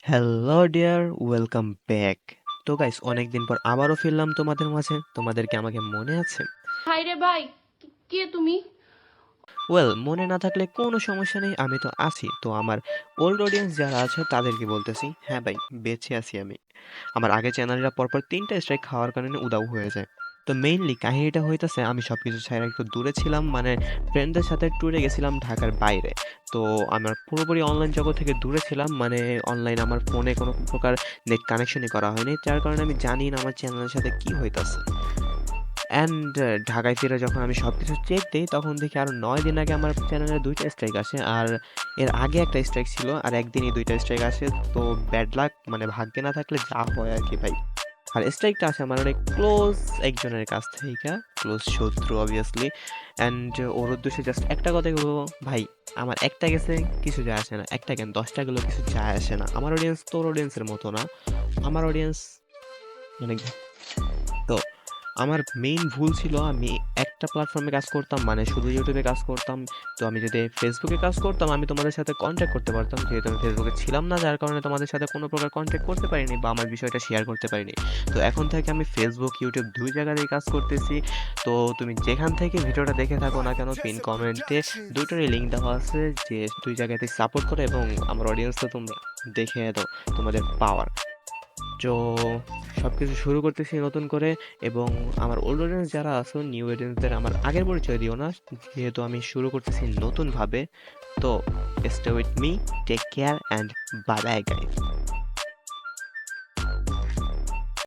Hello dear, welcome back. তো guys, অনেকদিন পর আবারও ফিরলাম তোমাদের মাঝে। তোমাদের কি আমাকে মনে আছে? হাই রে ভাই, কে তুমি? ওয়েল, মনে না থাকলে কোনো সমস্যা নেই, আমি তো আছি। তো আমার ওল্ড অডিয়েন্স যারা আছে তাদেরকে বলতেছি, হ্যাঁ ভাই, বেঁচে আছি আমি। আমার আগে চ্যানেলটা পরপর ৩টা স্ট্রাইক খাওয়ার কারণে উধাও হয়ে যায়। তো মেইনলি কাহিনীটা হইতেছে, আমি সবকিছু ছাড়া একটু দূরে ছিলাম, মানে ফ্রেন্ডদের সাথে ট্যুরে গেছিলাম ঢাকার বাইরে। তো আমার পুরোপুরি অনলাইন জগৎ থেকে দূরে ছিলাম, মানে অনলাইন আমার ফোনে কোনো প্রকার নেট কানেকশনই করা হয়নি, যার কারণে আমি জানি না আমার চ্যানেলের সাথে কি হইতাছে। অ্যান্ড ঢাকায় ফিরে যখন আমি সবকিছু চেক দিই, তখন দেখি আরো ৯ দিন আগে আমার চ্যানেলে ২টা স্ট্রাইক আসে। আর এর আগে একটা স্ট্রাইক ছিল, আর একদিনই ২টা স্ট্রাইক আসে। তো ব্যাড লাক, মানে ভাগ্যে না থাকলে যা হয় আরকি ভাই। আর স্ট্রাইকটা আসে আমার অনেক ক্লোজ একজনের কাছ থেকে, ক্লোজ শত্রু অবভিয়াসলি। অ্যান্ড ওর উদ্দেশ্যে জাস্ট একটা কথাই বলবো, ভাই আমার একটা গেছে কিছু যায় আসে না, একটা কেন ১০টা গেলেও কিছু যায় আসে না। আমার অডিয়েন্স তোর অডিয়েন্সের মতো না। আমার অডিয়েন্স মানে, তো আমার মেইন ভুল ছিল, আমি একটা প্ল্যাটফর্মে কাজ করতাম, মানে শুধু ইউটিউবে কাজ করতাম। তো আমি যদি ফেসবুকে কাজ করতাম, আমি তোমাদের সাথে কন্ট্যাক্ট করতে পারতাম, যেহেতু আমি ফেসবুকে ছিলাম না, যার কারণে তোমাদের সাথে কোনো প্রকার কন্ট্যাক্ট করতে পারিনি বা আমার বিষয়টা শেয়ার করতে পারিনি। তো এখন থেকে আমি ফেসবুক ইউটিউব দুই জায়গাতেই কাজ করতেছি। তো তুমি যেখান থেকে ভিডিওটা দেখে থাকো না কেন, পিন কমেন্টে দুটোরই লিঙ্ক দেওয়া আছে, যে দুই জায়গাতেই সাপোর্ট করো এবং আমার অডিয়েন্সকে তোমরা দেখে দাও তোমাদের পাওয়ার। তো সবকিছু শুরু করতেছি নতুন করে। এবং আমার ওল্ড অডিয়েন্স যারা আছো, নিউ অডিয়েন্সদের আমার আগের পরিচয় দিও না, যেহেতু আমি শুরু করতেছি নতুন ভাবে। তো stay with me, take care and bye bye guys.